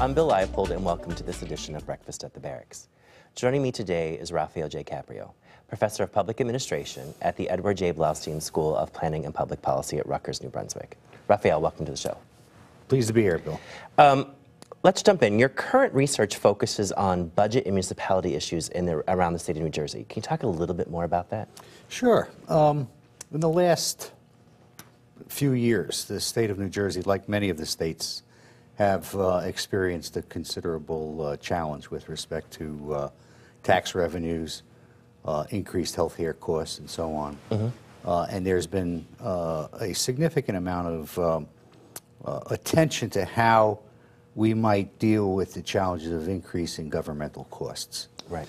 I'm Bill Leipold, and welcome to this edition of Breakfast at the Barracks. Joining me today is Raphael J. Caprio, Professor of Public Administration at the Edward J. Bloustein School of Planning and Public Policy at Rutgers, New Brunswick. Raphael, welcome to the show. Pleased to be here, Bill. Let's jump in. Your current research focuses on budget and municipality issues around the state of New Jersey. Can you talk a little bit more about that? Sure. In the last few years, the state of New Jersey, like many of the states, have experienced a considerable challenge with respect to tax revenues, increased health care costs, and so on. And there's been a significant amount of attention to how we might deal with the challenges of increasing governmental costs. Right.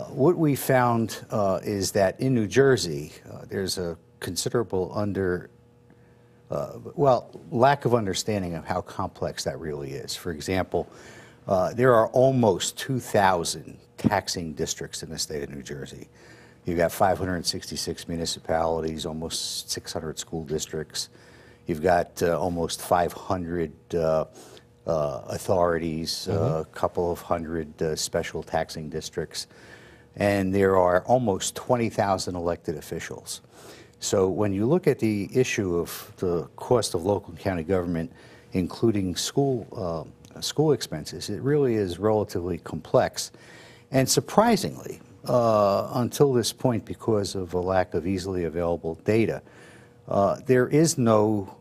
What we found is that in New Jersey, there's a considerable lack of understanding of how complex that really is. For example, there are almost 2,000 taxing districts in the state of New Jersey. You've got 566 municipalities, almost 600 school districts. You've got almost 500 authorities, a couple of hundred special taxing districts, and there are almost 20,000 elected officials. So when you look at the issue of the cost of local and county government, including school expenses, it really is relatively complex. And surprisingly, until this point, because of a lack of easily available data, there is no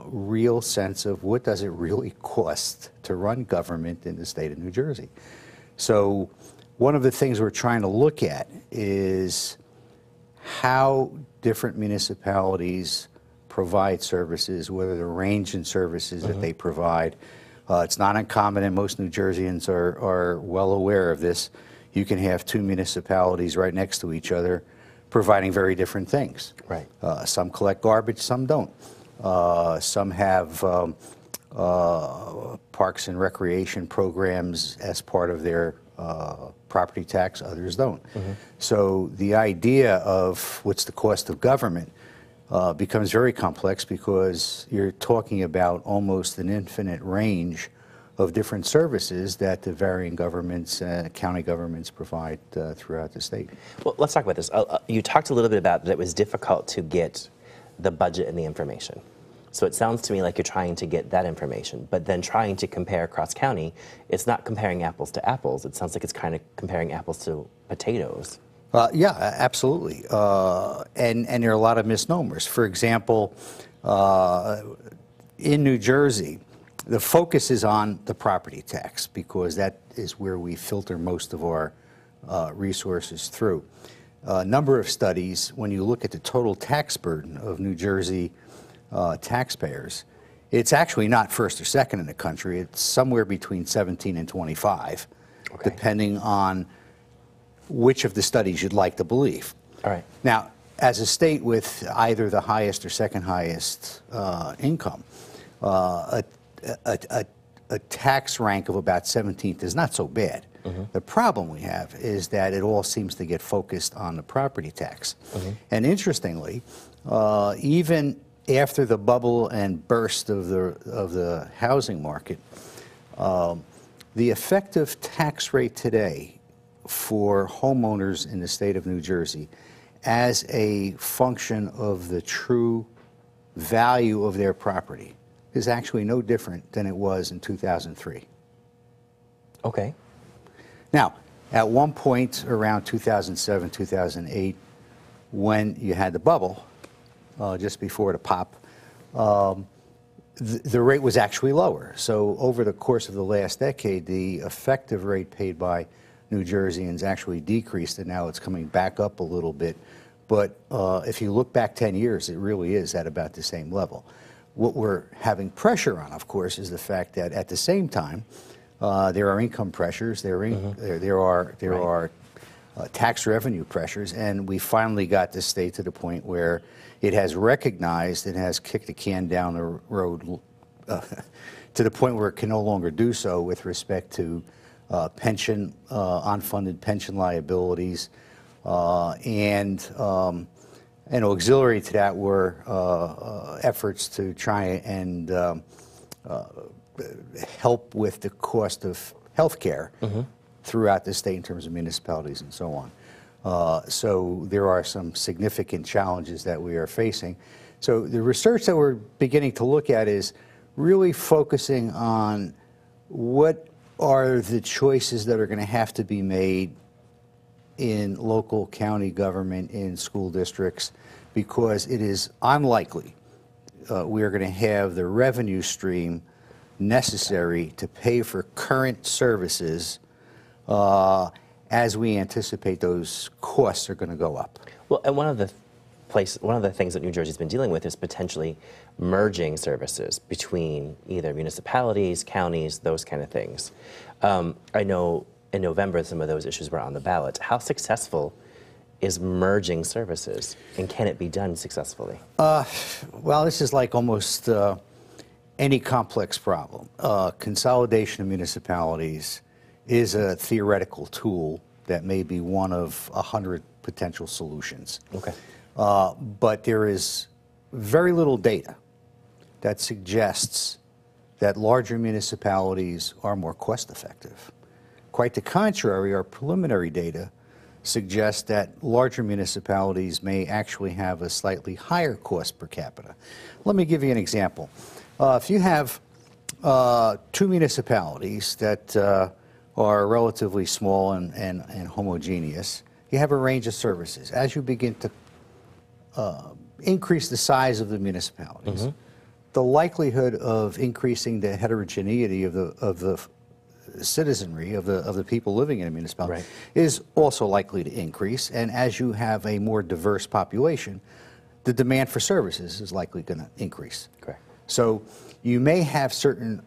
real sense of what does it really cost to run government in the state of New Jersey. So one of the things we're trying to look at is how different municipalities provide services, whether the range in services that they provide. It's not uncommon, and most New Jerseyans are well aware of this. You can have two municipalities right next to each other providing very different things. Right. Some collect garbage, some don't. Some have parks and recreation programs as part of their property tax, others don't. So the idea of what's the cost of government becomes very complex because you're talking about almost an infinite range of different services that the varying governments, county governments provide throughout the state. Well, let's talk about this. You talked a little bit about that it was difficult to get the budget and the information. So it sounds to me like you're trying to get that information, but then trying to compare across county, it's not comparing apples to apples. It sounds like it's kind of comparing apples to potatoes. Yeah, absolutely. And there are a lot of misnomers. For example, in New Jersey, the focus is on the property tax because that is where we filter most of our resources through. A number of studies, when you look at the total tax burden of New Jersey taxpayers, it's actually not first or second in the country. It's somewhere between 17 and 25, depending on which of the studies you'd like to believe. All right. Now, as a state with either the highest or second highest income, a tax rank of about 17th is not so bad. The problem we have is that it all seems to get focused on the property tax. And interestingly, even after the bubble and burst of the housing market, the effective tax rate today for homeowners in the state of New Jersey as a function of the true value of their property is actually no different than it was in 2003. Okay. Now, at one point around 2007, 2008, when you had the bubble, just before the pop, the rate was actually lower. So over the course of the last decade, the effective rate paid by New Jerseyans actually decreased, and now it's coming back up a little bit. But if you look back 10 years, it really is at about the same level. What we're having pressure on, of course, is the fact that at the same time, there are income pressures, there are tax revenue pressures, and we finally got the state to the point where it has recognized and has kicked the can down the road to the point where it can no longer do so with respect to unfunded pension liabilities, and auxiliary to that were efforts to try and help with the cost of health care throughout the state in terms of municipalities and so on. So there are some significant challenges that we are facing. So the research that we're beginning to look at is really focusing on what are the choices that are going to have to be made in local county government, in school districts, because it is unlikely we are going to have the revenue stream necessary to pay for current services as we anticipate those costs are going to go up. Well, and one of the things that New Jersey's been dealing with is potentially merging services between either municipalities, counties, those kind of things. I know in November some of those issues were on the ballot. How successful is merging services, and can it be done successfully? Well, this is like almost any complex problem. Consolidation of municipalities is a theoretical tool that may be one of 100 potential solutions. Okay. But there is very little data that suggests that larger municipalities are more cost effective. Quite the contrary, our preliminary data suggests that larger municipalities may actually have a slightly higher cost per capita. Let me give you an example. If you have two municipalities that are relatively small and homogeneous, you have a range of services. As you begin to increase the size of the municipalities, the likelihood of increasing the heterogeneity of the citizenry, of the people living in a municipality, is also likely to increase. And as you have a more diverse population, the demand for services is likely going to increase. Correct. So you may have certain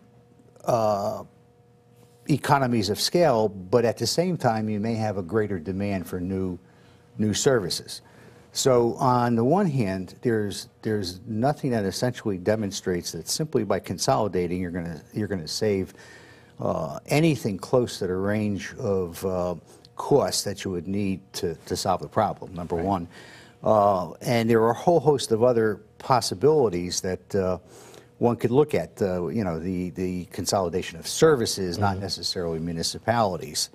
economies of scale, but at the same time, you may have a greater demand for new services. So on the one hand, there's nothing that essentially demonstrates that simply by consolidating you're going to save anything close to the range of costs that you would need to solve the problem. Number one, and there are a whole host of other possibilities that one could look at. You know, the consolidation of services, not necessarily municipalities.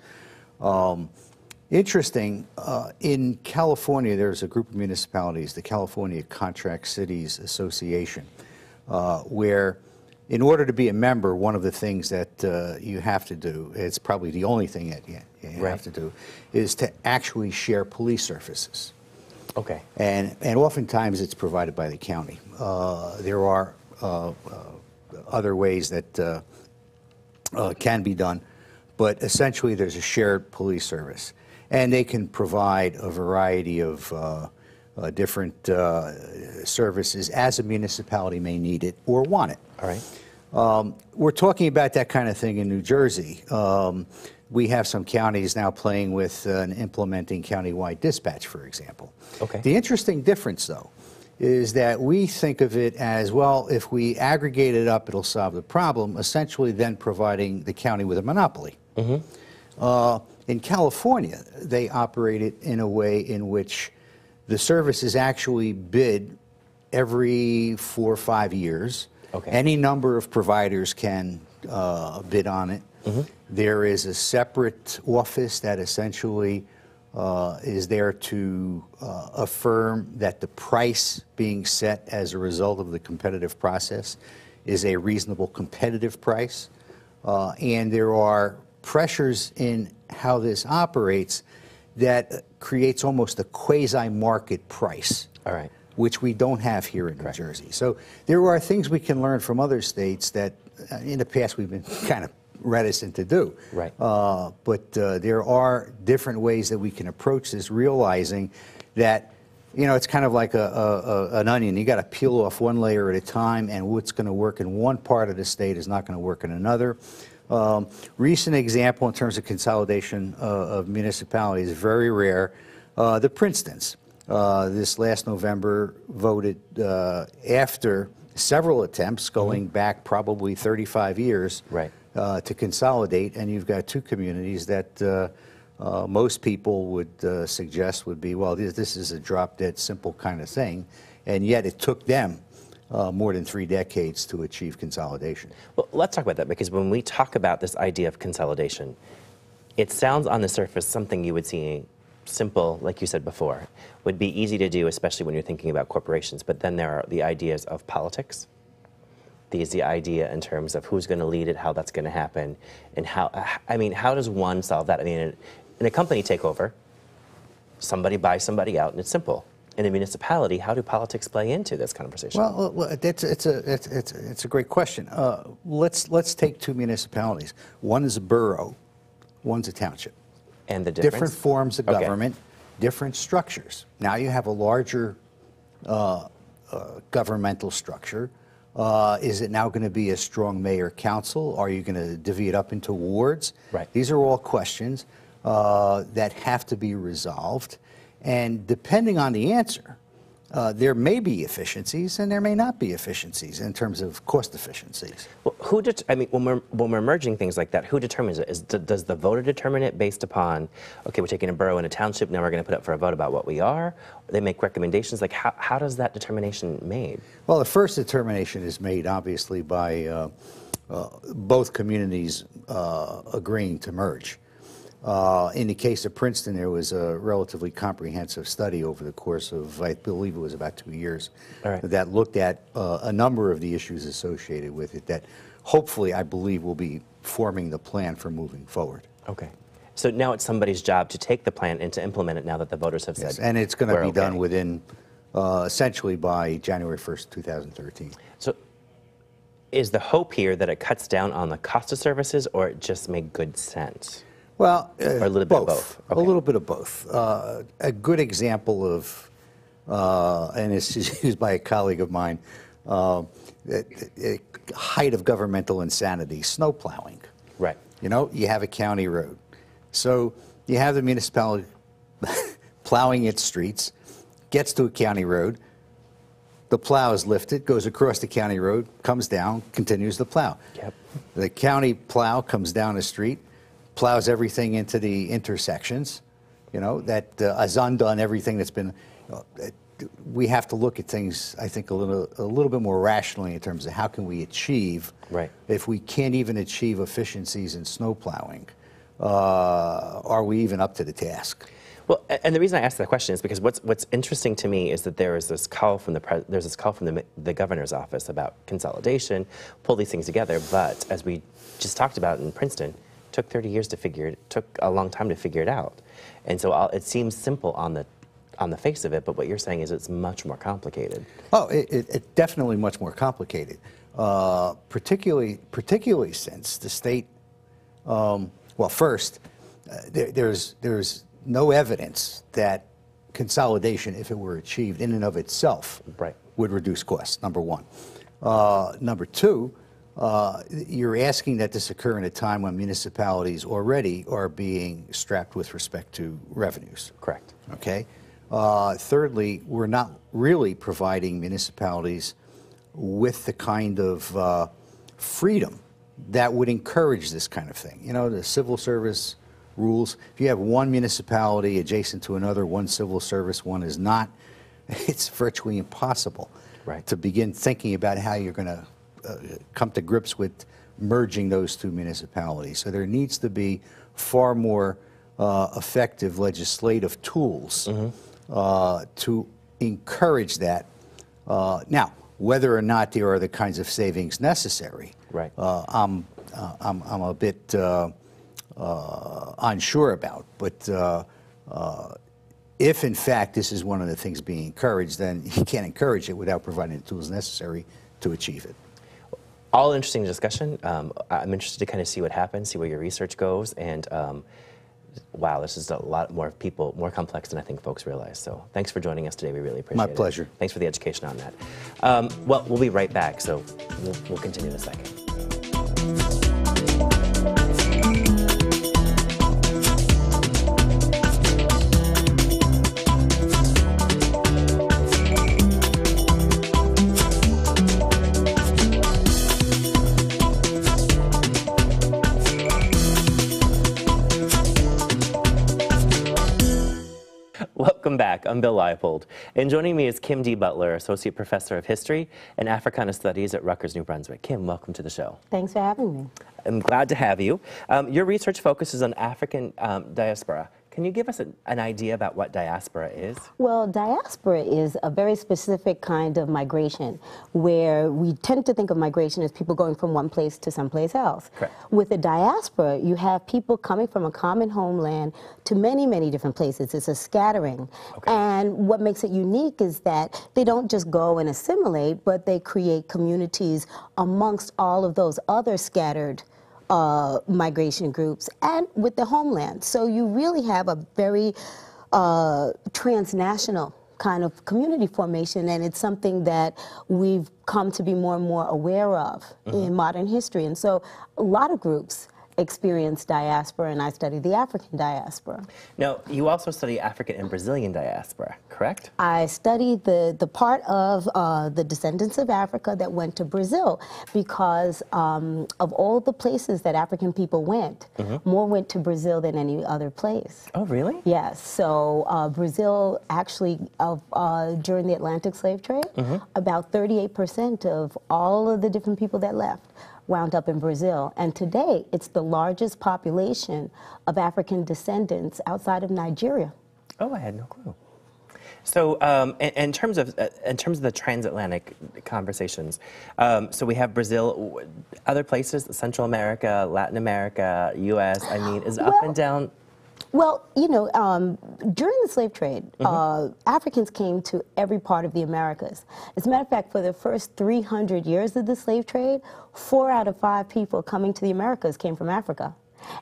Interesting, in California, there's a group of municipalities, the California Contract Cities Association, where in order to be a member, one of the things that you have to do, it's probably the only thing that you have to do, is to actually share police services. Okay. And oftentimes it's provided by the county. There are other ways that can be done, but essentially there's a shared police service. And they can provide a variety of different services as a municipality may need it or want it. All right. We're talking about that kind of thing in New Jersey. We have some counties now playing with implementing countywide dispatch, for example. Okay. The interesting difference, though, is that we think of it as, well, if we aggregate it up, it'll solve the problem, essentially then providing the county with a monopoly. In California, they operate it in a way in which the service is actually bid every 4 or 5 years. Okay. Any number of providers can bid on it. There is a separate office that essentially is there to affirm that the price being set as a result of the competitive process is a reasonable competitive price. And there are pressures in how this operates that creates almost a quasi-market price. All right. Which we don't have here in New Jersey. So there are things we can learn from other states that in the past we've been kind of reticent to do. Right. But there are different ways that we can approach this, realizing that, you know, it's kind of like an onion. You got to peel off one layer at a time, and what's going to work in one part of the state is not going to work in another. Recent example in terms of consolidation of municipalities, very rare. The Princetons, this last November, voted after several attempts going back probably 35 years to consolidate, and you've got two communities that most people would suggest would be, well, this is a drop-dead simple kind of thing, and yet it took them more than 3 decades to achieve consolidation. Well, let's talk about that, because when we talk about this idea of consolidation, it sounds on the surface something you would see simple, like you said before, would be easy to do, especially when you're thinking about corporations. But then there are the ideas of politics. There's the idea in terms of who's going to lead it, how that's going to happen, and how, I mean, how does one solve that? I mean, in a company takeover, somebody buys somebody out, and it's simple. In a municipality, how do politics play into this conversation? Well, it's a great question. Let's take 2 municipalities. One is a borough, one's a township. And the difference? Different forms of government, different structures. Now you have a larger governmental structure. Is it now going to be a strong mayor council? Are you going to divvy it up into wards? Right. These are all questions that have to be resolved. And depending on the answer, there may be efficiencies and there may not be efficiencies in terms of cost efficiencies. Well, I mean, when we're merging things like that, who determines it? Does the voter determine it based upon, okay, we're taking a borough and a township, now we're going to put up for a vote about what we are? They make recommendations. Like, how does that determination made? Well, the first determination is made, obviously, by both communities agreeing to merge. In the case of Princeton, there was a relatively comprehensive study over the course of, I believe it was about 2 years, that looked at a number of the issues associated with it that hopefully, I believe, will be forming the plan for moving forward. Okay. So now it's somebody's job to take the plan and to implement it now that the voters have said. Yes, and it's going to be done within, essentially by January 1st, 2013. So is the hope here that it cuts down on the cost of services, or it just make good sense? Well, or a little bit of both. Okay. A little bit of both. A good example of, and it's used by a colleague of mine, height of governmental insanity, snow plowing. Right. You know, you have a county road. So you have the municipality plowing its streets, gets to a county road, the plow is lifted, goes across the county road, comes down, continues the plow. Yep. The county plow comes down the street, plows everything into the intersections, you know, that has undone everything that's been, we have to look at things, I think, a little bit more rationally in terms of how can we achieve, if we can't even achieve efficiencies in snow plowing, are we even up to the task? Well, and the reason I asked that question is because what's interesting to me is that there is this call from the governor's office about consolidation, pull these things together, but as we just talked about in Princeton, took 30 years to figure it, took a long time to figure it out. And so it seems simple on the face of it, but what you're saying is it's much more complicated. Oh, it's definitely much more complicated, particularly since the state, well, first, there's no evidence that consolidation, if it were achieved in and of itself, would reduce costs, number one. Number two, you're asking that this occur in a time when municipalities already are being strapped with respect to revenues. Correct. Okay. Thirdly, we're not really providing municipalities with the kind of freedom that would encourage this kind of thing. You know, the civil service rules, if you have one municipality adjacent to another, one civil service, one is not, it's virtually impossible to begin thinking about how you're going to come to grips with merging those two municipalities. So there needs to be far more effective legislative tools to encourage that. Now, whether or not there are the kinds of savings necessary, I'm a bit unsure about. But if in fact this is one of the things being encouraged, then you can't encourage it without providing the tools necessary to achieve it. All interesting discussion. I'm interested to kind of see what happens, see where your research goes, and wow, this is a lot more more complex than I think folks realize. So thanks for joining us today. We really appreciate it. My pleasure. Thanks for the education on that. Well, we'll be right back, so we'll continue in a second. Welcome back. back. I'm Bill Leipold. And joining me is Kim D Butler, Associate Professor of History and Africana Studies at Rutgers, New Brunswick. Kim, welcome to the show. Thanks for having me. I'm glad to have you. Your research focuses on African diaspora. Can you give us an idea about what diaspora is? Well, diaspora is a very specific kind of migration where we tend to think of migration as people going from one place to someplace else. Correct. With the diaspora, you have people coming from a common homeland to many, many different places. It's a scattering. Okay. And what makes it unique is that they don't just go and assimilate, but they create communities amongst all of those other scattered migration groups and with the homeland. So you really have a very transnational kind of community formation, and it's something that we've come to be more and more aware of in modern history. And so a lot of groups experience diaspora, and I study the African diaspora. Now, you also study African and Brazilian diaspora, correct? I studied the part of the descendants of Africa that went to Brazil because of all the places that African people went, more went to Brazil than any other place. Oh, really? Yes. So Brazil actually, during the Atlantic slave trade, about 38% of all of the different people that left wound up in Brazil. And today, it's the largest population of African descendants outside of Nigeria. Oh, I had no clue. So, in terms of the transatlantic conversations, so we have Brazil, other places, Central America, Latin America, U.S. I mean, is up and down? Well, you know, during the slave trade, Africans came to every part of the Americas. As a matter of fact, for the first 300 years of the slave trade, 4 out of 5 people coming to the Americas came from Africa.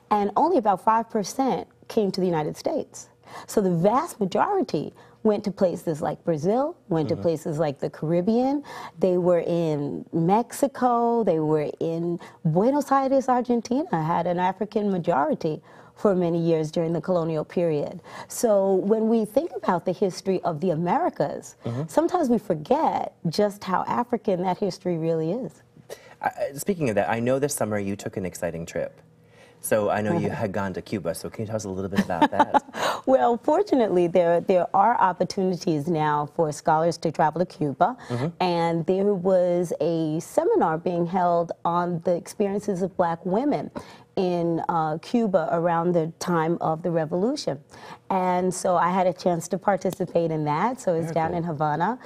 And only about 5% came to the United States. So the vast majority went to places like Brazil, went to places like the Caribbean. They were in Mexico. They were in Buenos Aires, Argentina, had an African majority for many years during the colonial period. So when we think about the history of the Americas, sometimes we forget just how African that history really is. Speaking of that, I know this summer you took an exciting trip. So I know you had gone to Cuba, so can you tell us a little bit about that? Well, fortunately, there are opportunities now for scholars to travel to Cuba, and there was a seminar being held on the experiences of black women in Cuba around the time of the revolution. And so I had a chance to participate in that. So it's down in Havana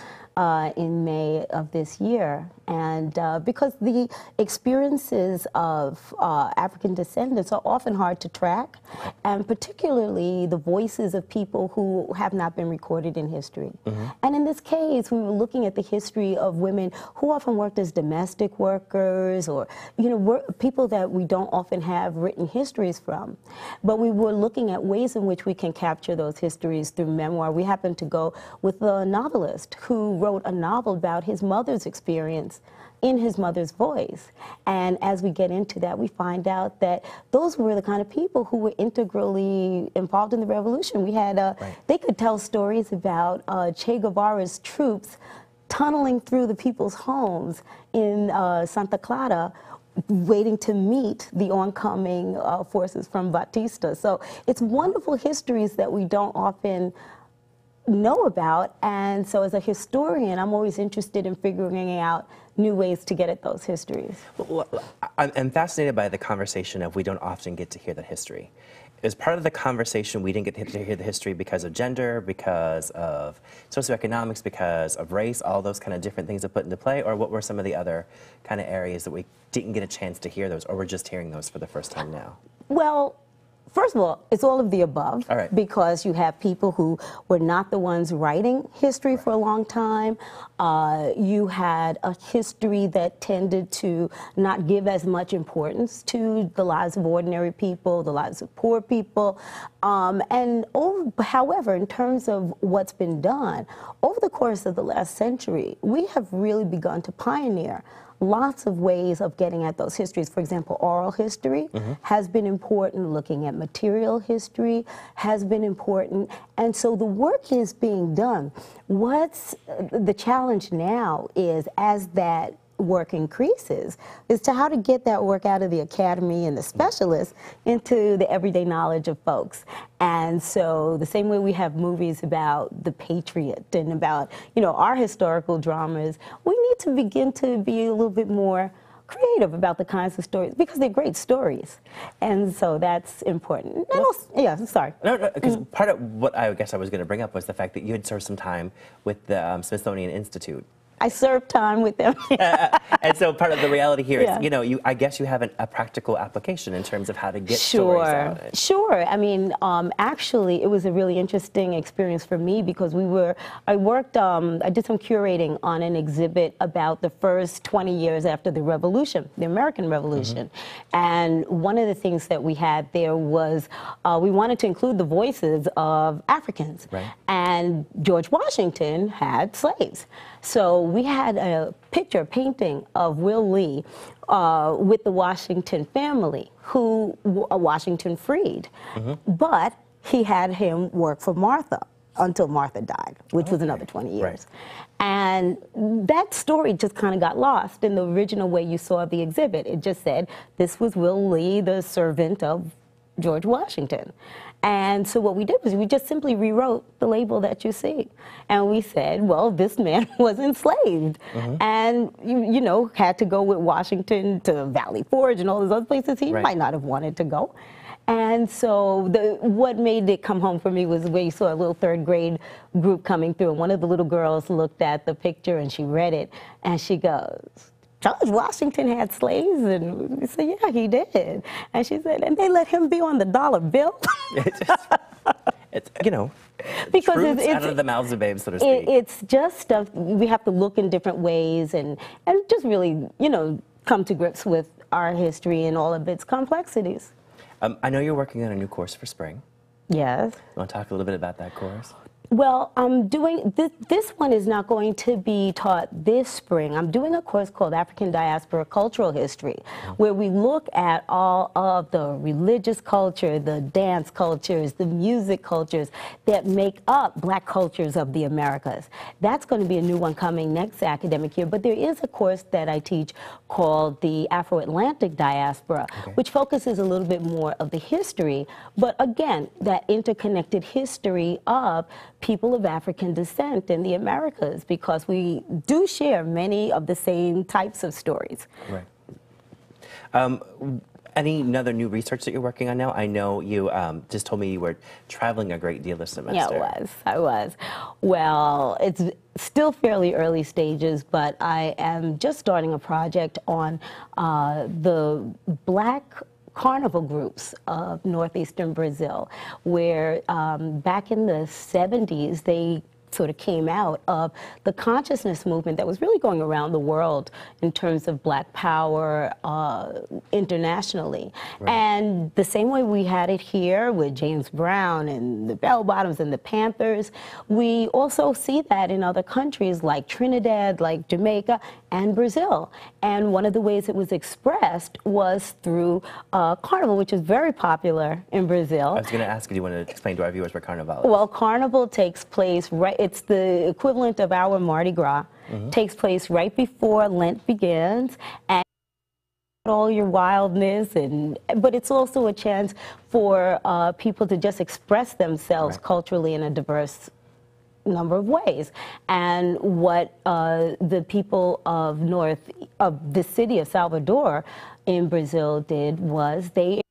in May of this year. And because the experiences of African descendants are often hard to track, and particularly the voices of people who have not been recorded in history. And in this case, we were looking at the history of women who often worked as domestic workers, or people that we don't often have written histories from. But we were looking at ways in which we can capture those histories through memoir. We happened to go with a novelist who wrote a novel about his mother's experience in his mother's voice. And as we get into that, we find out that those were the kind of people who were integrally involved in the revolution. We had, they could tell stories about Che Guevara's troops tunneling through the people's homes in Santa Clara, waiting to meet the oncoming forces from Batista. So it's wonderful histories that we don't often know about, and so as a historian, I'm always interested in figuring out new ways to get at those histories. Well, I'm fascinated by the conversation of we don't often get to hear the history. Is part of the conversation we didn't get to hear the history because of gender, because of socioeconomics, because of race, all those kind of different things that put into play, or what were some of the other kind of areas that we didn't get a chance to hear those, or we're just hearing those for the first time now? Well, first of all, it's all of the above, because you have people who were not the ones writing history for a long time. You had a history that tended to not give as much importance to the lives of ordinary people, the lives of poor people. However, in terms of what's been done, over the course of the last century, we have really begun to pioneer lots of ways of getting at those histories. For example, oral history has been important. Looking at material history has been important. And so the work is being done. What's the challenge now is, as that work increases is to how to get that work out of the academy and the specialists into the everyday knowledge of folks. And so the same way we have movies about the Patriot and about, you know, our historical dramas, we need to begin to be a little bit more creative about the kinds of stories, because they're great stories. And so that's important. Well, yeah, sorry. No, because part of what I guess I was going to bring up was the fact that you had served some time with the Smithsonian Institute. I served time with them. And so part of the reality here Yeah. is, you know, I guess you have a practical application in terms of how to get stories out. Sure. I mean, actually, it was a really interesting experience for me because I did some curating on an exhibit about the first 20 years after the Revolution, the American Revolution. And one of the things that we had there was we wanted to include the voices of Africans. Right. And George Washington had slaves. So we had a painting of Will Lee with the Washington family, who Washington freed. But he had him work for Martha until Martha died, which was another 20 years. Right. And that story just kind of got lost in the original way you saw the exhibit. It just said, this was Will Lee, the servant of George Washington. And so what we did was we just simply rewrote the label that you see. And we said, well, this man was enslaved and, you know, had to go with Washington to Valley Forge and all those other places he might not have wanted to go. And so what made it come home for me was where you saw a little third grade group coming through. And one of the little girls looked at the picture and she read it and she goes, George Washington had slaves? And we said, yeah, he did. And she said, and they let him be on the dollar bill? It's, you know, because it's out of the mouths of babes, so to speak. It's just stuff, we have to look in different ways and just really, you know, come to grips with our history and all of its complexities. I know you're working on a new course for spring. Yes. You want to talk a little bit about that course? Well, I'm doing, this one is not going to be taught this spring. I'm doing a course called African Diaspora Cultural History, where we look at all of the religious culture, the dance cultures, the music cultures that make up Black cultures of the Americas. That's going to be a new one coming next academic year, but there is a course that I teach called the Afro-Atlantic Diaspora, which focuses a little bit more of the history, but again, that interconnected history of people of African descent in the Americas, because we do share many of the same types of stories. Right. Any other new research that you're working on now? I know you just told me you were traveling a great deal this semester. Yeah, I was. Well, it's still fairly early stages, but I am just starting a project on the Black carnival groups of northeastern Brazil, where back in the 70s, they sort of came out of the consciousness movement that was really going around the world in terms of Black power internationally. Right. And the same way we had it here with James Brown and the Bell Bottoms and the Panthers, we also see that in other countries like Trinidad, like Jamaica, and Brazil. And one of the ways it was expressed was through Carnival, which is very popular in Brazil. I was going to ask, do you want to explain to our viewers what Carnival is? Well, Carnival takes place it's the equivalent of our Mardi Gras. Takes place right before Lent begins, and all your wildness, but it's also a chance for people to just express themselves culturally in a diverse number of ways. And what the people of the city of Salvador in Brazil did was they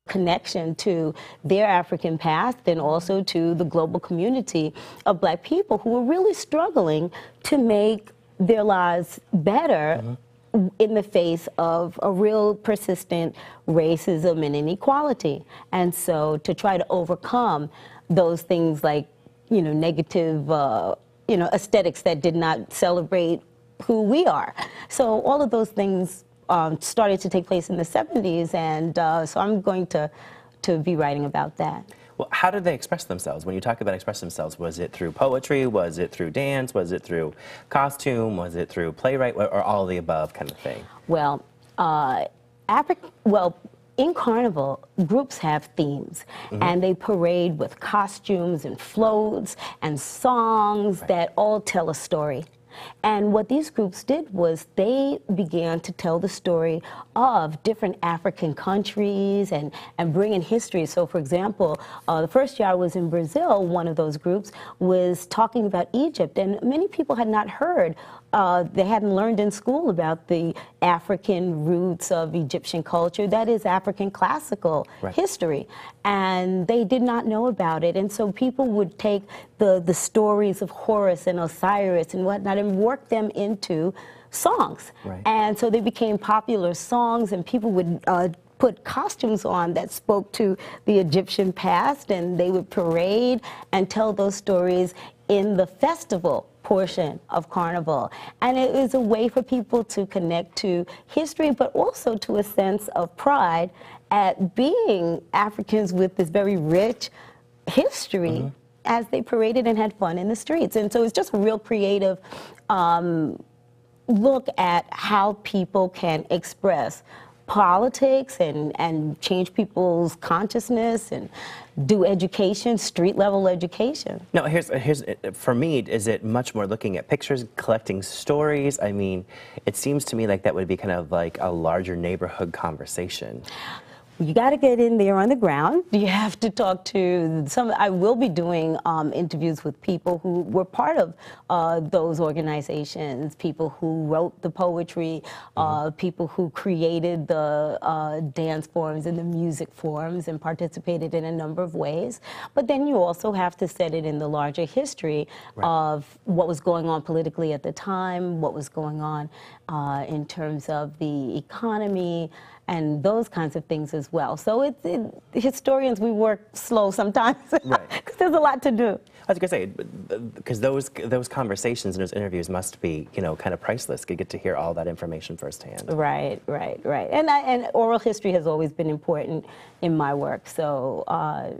connection to their African past and also to the global community of Black people who were really struggling to make their lives better in the face of a real persistent racism and inequality. And so to try to overcome those things like, you know, negative, you know, aesthetics that did not celebrate who we are. So all of those things started to take place in the 70s, and so I'm going to be writing about that. Well, how did they express themselves? When you talk about express themselves, was it through poetry? Was it through dance? Was it through costume? Was it through playwright? Or all of the above kind of thing? Well, in Carnival, groups have themes, and they parade with costumes and floats and songs that all tell a story. And what these groups did was they began to tell the story of different African countries and bring in history. So, for example, the first year I was in Brazil, one of those groups was talking about Egypt, and many people had not heard, they hadn't learned in school about the African roots of Egyptian culture. That is African classical history. And they did not know about it. And so people would take the stories of Horus and Osiris and whatnot and work them into songs. And so they became popular songs, and people would put costumes on that spoke to the Egyptian past, and they would parade and tell those stories in the festival portion of Carnival. And it is a way for people to connect to history, but also to a sense of pride at being Africans with this very rich history as they paraded and had fun in the streets. And so it's just a real creative look at how people can express politics and change people's consciousness and do education, street level education. No, here's for me, is it much more looking at pictures, collecting stories? I mean, it seems to me like that would be kind of like a larger neighborhood conversation. You got to get in there on the ground. You have to talk to some. I will be doing interviews with people who were part of those organizations, people who wrote the poetry, people who created the dance forms and the music forms and participated in a number of ways. But then you also have to set it in the larger history of what was going on politically at the time, what was going on in terms of the economy, and those kinds of things as well. So historians, we work slow sometimes because there's a lot to do. I was going to say, because those conversations and those interviews must be, you know, kind of priceless. You get to hear all that information firsthand. Right. And oral history has always been important in my work. So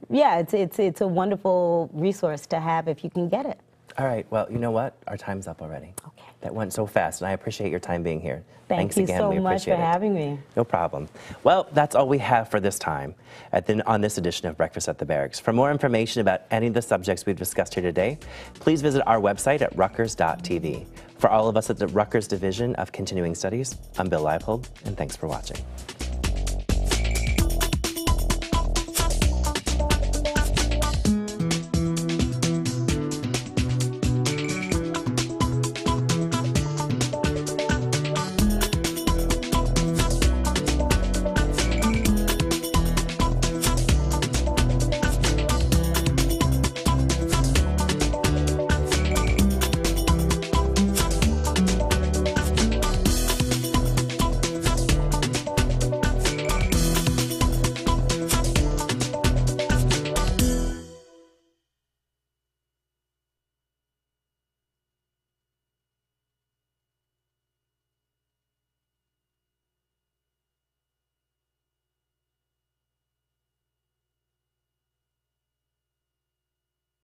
yeah, it's a wonderful resource to have if you can get it. All right. Well, you know what? Our time's up already. Okay. That went so fast, and I appreciate your time being here. Thanks again. Thank you so much for having me. No problem. Well, that's all we have for this time on this edition of Breakfast at the Barracks. For more information about any of the subjects we've discussed here today, please visit our website at rutgers.tv. For all of us at the Rutgers Division of Continuing Studies, I'm Bill Leipold, and thanks for watching.